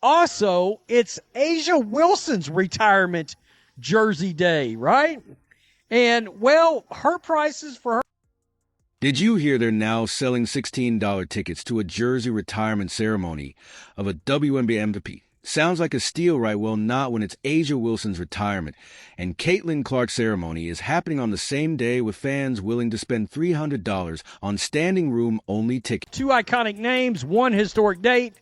Also, it's Asia Wilson's retirement jersey day, right? And, well, her prices for her. Did you hear they're now selling $16 tickets to a jersey retirement ceremony of a WNBA MVP? Sounds like a steal, right? Well, not when it's Asia Wilson's retirement. And Caitlin Clark's ceremony is happening on the same day with fans willing to spend $300 on standing room only tickets. Two iconic names, one historic date.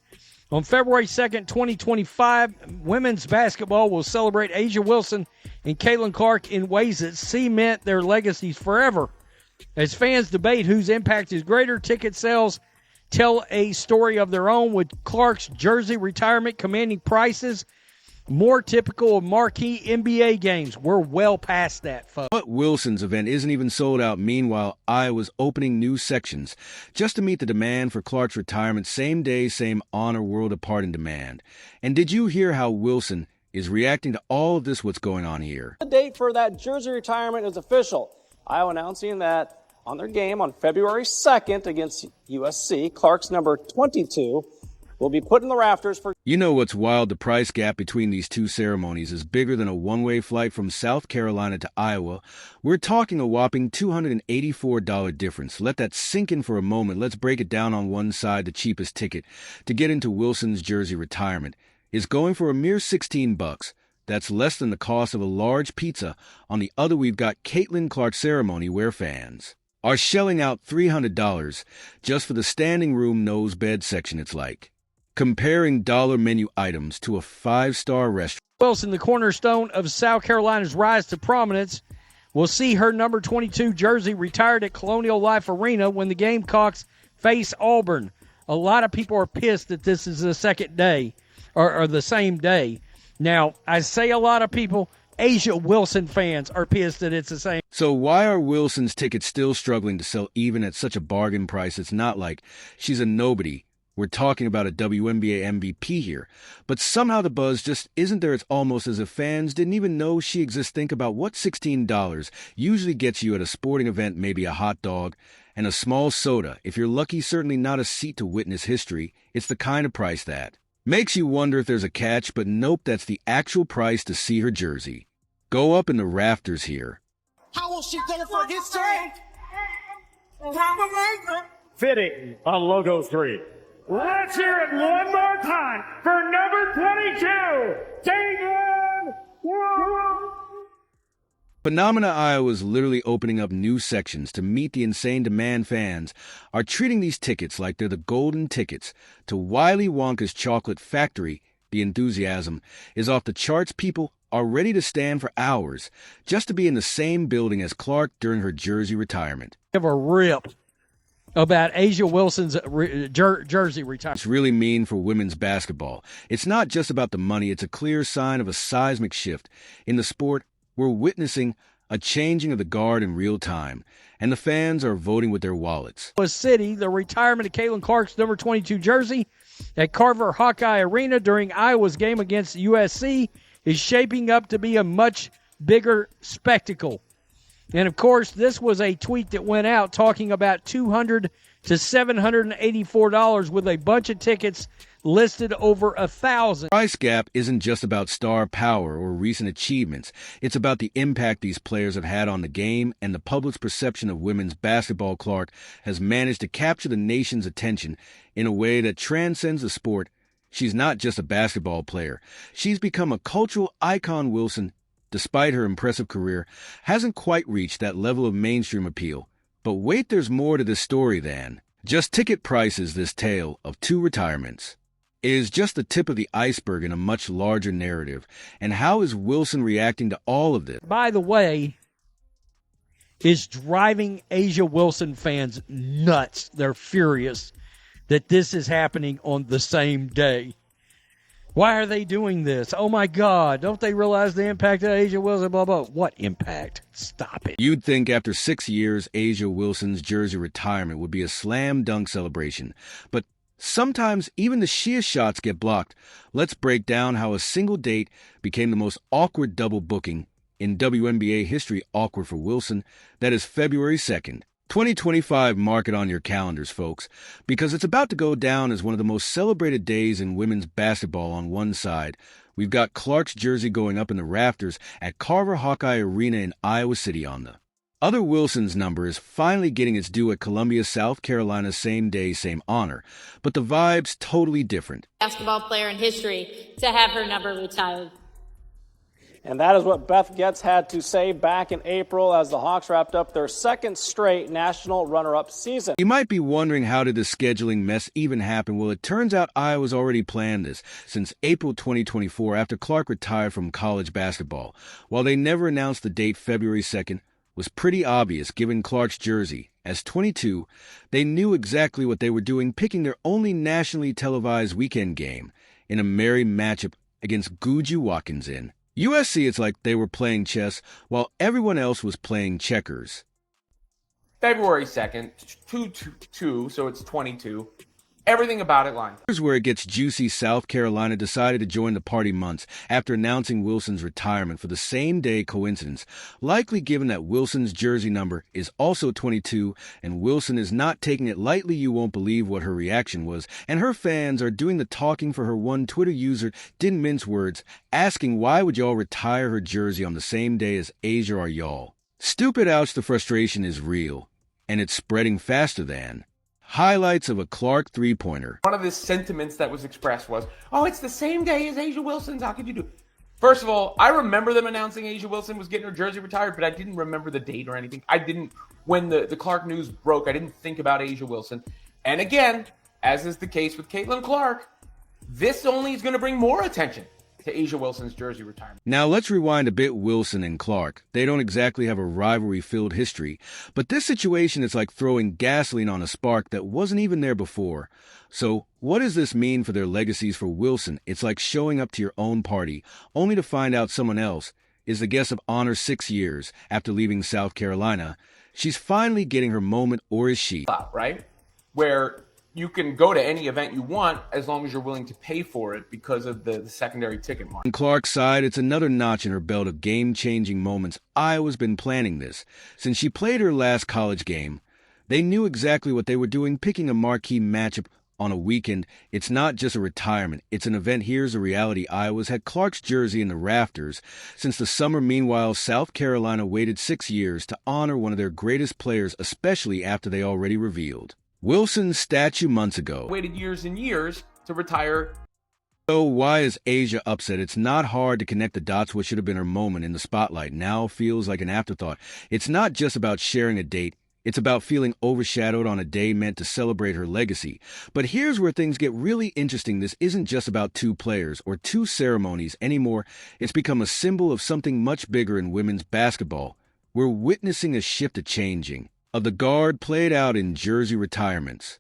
On February 2nd, 2025, women's basketball will celebrate Asia Wilson and Caitlin Clark in ways that cement their legacies forever. As fans debate whose impact is greater, ticket sales tell a story of their own, with Clark's jersey retirement commanding prices more typical of marquee NBA games. We're well past that, folks. But Wilson's event isn't even sold out. Meanwhile, Iowa's opening new sections just to meet the demand for Clark's retirement. Same day, same honor, world apart in demand. And did you hear how Wilson is reacting to all of this? What's going on here? The date for that jersey retirement is official. Iowa announcing that on their game on February 2nd against USC, Clark's number 22 will be put in the rafters for... You know what's wild? The price gap between these two ceremonies is bigger than a one-way flight from South Carolina to Iowa. We're talking a whopping $284 difference. Let that sink in for a moment. Let's break it down. On one side, the cheapest ticket to get into Wilson's jersey retirement is going for a mere $16. That's less than the cost of a large pizza. On the other, we've got Caitlin Clark's ceremony, where fans are shelling out $300 just for the standing room nose bed section. It's like comparing dollar menu items to a five-star restaurant. Wilson, the cornerstone of South Carolina's rise to prominence, will see her number 22 jersey retired at Colonial Life Arena when the Gamecocks face Auburn. A lot of people are pissed that this is the second day or the same day. Now, I say a lot of people, Asia Wilson fans are pissed that it's the same. So why are Wilson's tickets still struggling to sell even at such a bargain price? It's not like she's a nobody. We're talking about a WNBA MVP here. But somehow the buzz just isn't there. It's almost as if fans didn't even know she exists. Think about what $16 usually gets you at a sporting event, maybe a hot dog and a small soda. If you're lucky, certainly not a seat to witness history. It's the kind of price that makes you wonder if there's a catch, but nope, that's the actual price to see her jersey go up in the rafters here. How will she go for history? Fitting on Logo 3. Let's hear it one more time for number 22, Caitlin Clark. Phenomena Iowa is literally opening up new sections to meet the insane demand. Fans are treating these tickets like they're the golden tickets to Willy Wonka's chocolate factory. The enthusiasm is off the charts. People are ready to stand for hours just to be in the same building as Clark during her jersey retirement. Give a rip about Asia Wilson's jersey retirement. It's really mean for women's basketball. It's not just about the money. It's a clear sign of a seismic shift in the sport. We're witnessing a changing of the guard in real time, and the fans are voting with their wallets. City, the retirement of Caitlin Clark's number 22 jersey at Carver Hawkeye Arena during Iowa's game against USC is shaping up to be a much bigger spectacle. And, of course, this was a tweet that went out talking about $200 to $784 with a bunch of tickets listed over 1,000. Price gap isn't just about star power or recent achievements. It's about the impact these players have had on the game and the public's perception of women's basketball. Clark has managed to capture the nation's attention in a way that transcends the sport. She's not just a basketball player. She's become a cultural icon. Wilson, despite her impressive career, hasn't quite reached that level of mainstream appeal. But wait, there's more to this story than just ticket prices. This tale of two retirements is just the tip of the iceberg in a much larger narrative. And how is Wilson reacting to all of this? By the way, is driving Asia Wilson fans nuts. They're furious that this is happening on the same day. Why are they doing this? Oh, my God. Don't they realize the impact of Asia Wilson? Blah, blah. What impact? Stop it. You'd think after 6 years, Asia Wilson's jersey retirement would be a slam dunk celebration. But sometimes even the sheer shots get blocked. Let's break down how a single date became the most awkward double booking in WNBA history. Awkward for Wilson. That is February 2nd. 2025, mark it on your calendars, folks, because it's about to go down as one of the most celebrated days in women's basketball. On one side, we've got Clark's jersey going up in the rafters at Carver Hawkeye Arena in Iowa City. On the other, Wilson's number is finally getting its due at Columbia, South Carolina, same day, same honor. But the vibe's totally different. Basketball player in history to have her number retired. And that is what Beth Getz had to say back in April as the Hawks wrapped up their second straight national runner-up season. You might be wondering, how did this scheduling mess even happen? Well, it turns out Iowa's already planned this since April 2024 after Clark retired from college basketball. While they never announced the date, February 2nd was pretty obvious given Clark's jersey. As 22, they knew exactly what they were doing, picking their only nationally televised weekend game in a merry matchup against Guju Watkins in USC. It's like they were playing chess while everyone else was playing checkers. February 2nd, 2-2, so it's 22. Everything about it lines. Here's where it gets juicy. South Carolina decided to join the party months after announcing Wilson's retirement for the same day. Coincidence? Likely, given that Wilson's jersey number is also 22, and Wilson is not taking it lightly. You won't believe what her reaction was, and her fans are doing the talking for her. One Twitter user didn't mince words, asking why would y'all retire her jersey on the same day as Asia? Are y'all stupid? Ouch, the frustration is real, and it's spreading faster than highlights of a Clark three-pointer. One of the sentiments that was expressed was, oh, it's the same day as Asia Wilson's. How could you do? First of all, I remember them announcing Asia Wilson was getting her jersey retired, but I didn't remember the date or anything. I didn't, when the Clark news broke, I didn't think about Asia Wilson. And again, as is the case with Caitlin Clark, this only is going to bring more attention to Asia Wilson's jersey retirement. Now let's rewind a bit. Wilson and Clark, they don't exactly have a rivalry-filled history, but this situation is like throwing gasoline on a spark that wasn't even there before. So what does this mean for their legacies? For Wilson, it's like showing up to your own party only to find out someone else is the guest of honor 6 years after leaving South Carolina. She's finally getting her moment, or is she? Right? Where you can go to any event you want as long as you're willing to pay for it because of the secondary ticket market. On Clark's side, it's another notch in her belt of game-changing moments. Iowa's been planning this since she played her last college game. They knew exactly what they were doing, picking a marquee matchup on a weekend. It's not just a retirement, it's an event. Here's the reality. Iowa's had Clark's jersey in the rafters since the summer. Meanwhile, South Carolina waited 6 years to honor one of their greatest players, especially after they already revealed Wilson's statue months ago. Waited years and years to retire. So why is Asia upset? It's not hard to connect the dots. What should have been her moment in the spotlight now feels like an afterthought. It's not just about sharing a date. It's about feeling overshadowed on a day meant to celebrate her legacy. But here's where things get really interesting. This isn't just about two players or two ceremonies anymore. It's become a symbol of something much bigger in women's basketball. We're witnessing a shift, a changing of the guard played out in jersey retirements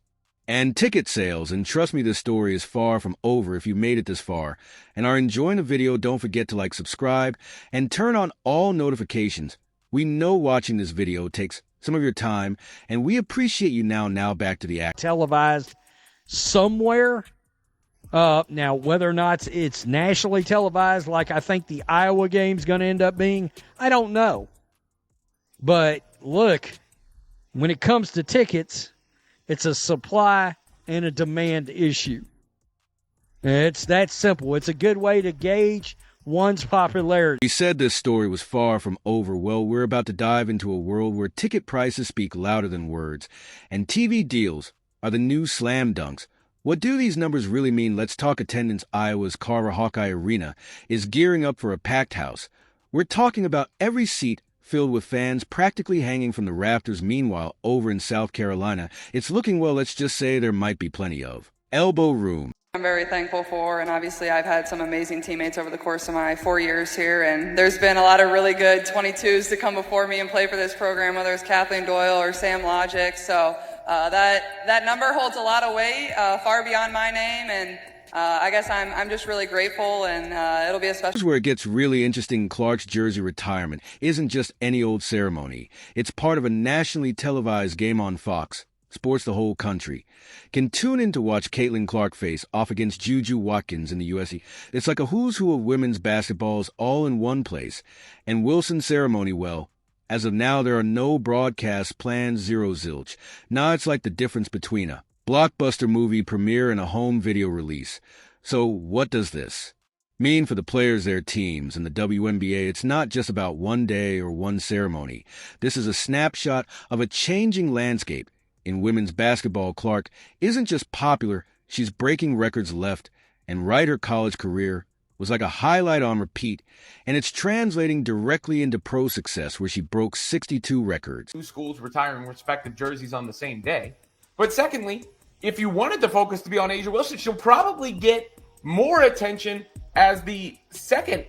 and ticket sales. And trust me, this story is far from over. If you made it this far and are enjoying the video, don't forget to like, subscribe, and turn on all notifications. We know watching this video takes some of your time, and we appreciate you. Now back to the act. Televised somewhere. Now, whether or not it's nationally televised, like I think the Iowa game's going to end up being, I don't know. But look, when it comes to tickets, it's a supply and a demand issue. It's that simple. It's a good way to gauge one's popularity. We said this story was far from over. Well, we're about to dive into a world where ticket prices speak louder than words, and TV deals are the new slam dunks. What do these numbers really mean? Let's talk attendance. Iowa's Carver Hawkeye Arena is gearing up for a packed house. We're talking about every seat filled with fans practically hanging from the rafters. Meanwhile, over in South Carolina, it's looking, well, let's just say there might be plenty of elbow room. I'm very thankful for, and obviously I've had some amazing teammates over the course of my 4 years here, and there's been a lot of really good 22s to come before me and play for this program, whether it's Kathleen Doyle or Sam Logic. So that number holds a lot of weight, far beyond my name, and I guess I'm just really grateful, and it'll be a special. Here's where it gets really interesting. Clark's jersey retirement isn't just any old ceremony. It's part of a nationally televised game on Fox Sports. The whole country can tune in to watch Caitlin Clark face off against Juju Watkins in the USC. It's like a who's who of women's basketballs all in one place. And Wilson's ceremony, well, As of now, there are no broadcast plans, zero zilch. Now it's like the difference between a blockbuster movie premiere and a home video release. So what does this mean for the players, their teams, and the WNBA? It's not just about one day or one ceremony. This is a snapshot of a changing landscape. In women's basketball, Clark isn't just popular, she's breaking records left and right. Her college career was like a highlight on repeat, and it's translating directly into pro success, where she broke 62 records. Two schools retiring respective jerseys on the same day. But secondly, if you wanted the focus to be on A'ja Wilson, she'll probably get more attention as the second,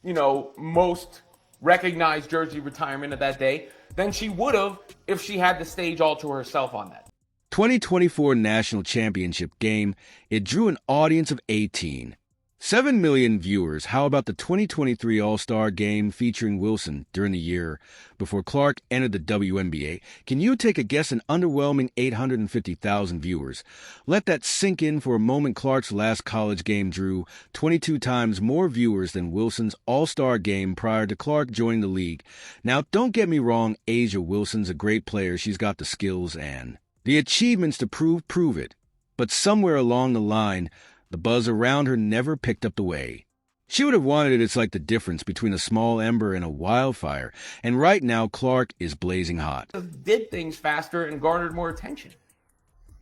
most recognized jersey retirement of that day than she would have if she had the stage all to herself on that. 2024 National Championship game, it drew an audience of 18. 7 million viewers. How about the 2023 All-Star Game featuring Wilson during the year before Clark entered the WNBA? Can you take a guess? An underwhelming 850,000 viewers. Let that sink in for a moment. Clark's last college game drew 22 times more viewers than Wilson's All-Star Game prior to Clark joining the league. Now, don't get me wrong, A'ja Wilson's a great player. She's got the skills and the achievements to prove it. But somewhere along the line, the buzz around her never picked up the way she would have wanted it. It's like the difference between a small ember and a wildfire. And right now, Clark is blazing hot. Did things faster and garnered more attention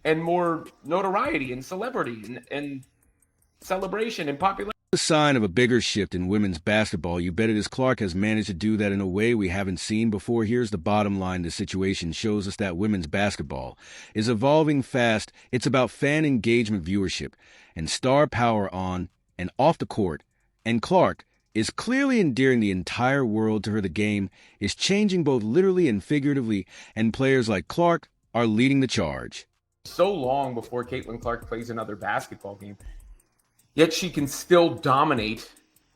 and more notoriety and celebrity and celebration and popularity. A sign of a bigger shift in women's basketball. You bet it is. Clark has managed to do that in a way we haven't seen before. Here's the bottom line. The situation shows us that women's basketball is evolving fast. It's about fan engagement, viewership, and star power on and off the court. And Clark is clearly endearing the entire world to her. The game is changing both literally and figuratively, and players like Clark are leading the charge. So long before Caitlin Clark plays another basketball game, yet she can still dominate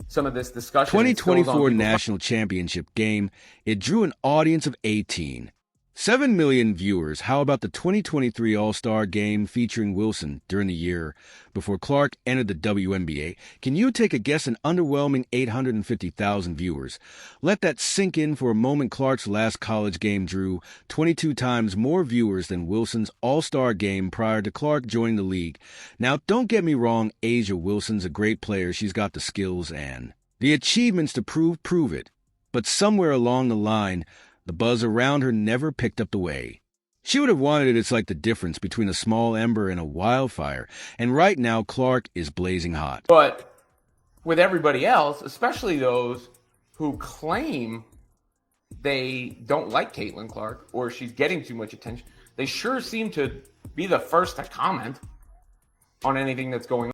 some of this discussion. 2024 National Championship game, it drew an audience of 18. 7 million viewers. How about the 2023 All-Star Game featuring Wilson during the year before Clark entered the WNBA? Can you take a guess? An underwhelming 850,000 viewers. Let that sink in for a moment. Clark's last college game drew 22 times more viewers than Wilson's All-Star Game prior to Clark joining the league. Now, don't get me wrong, A'ja Wilson's a great player. She's got the skills and the achievements to prove it. But somewhere along the line, the buzz around her never picked up the way she would have wanted it. It's like the difference between a small ember and a wildfire. And right now, Clark is blazing hot. But with everybody else, especially those who claim they don't like Caitlin Clark or she's getting too much attention, they sure seem to be the first to comment on anything that's going on.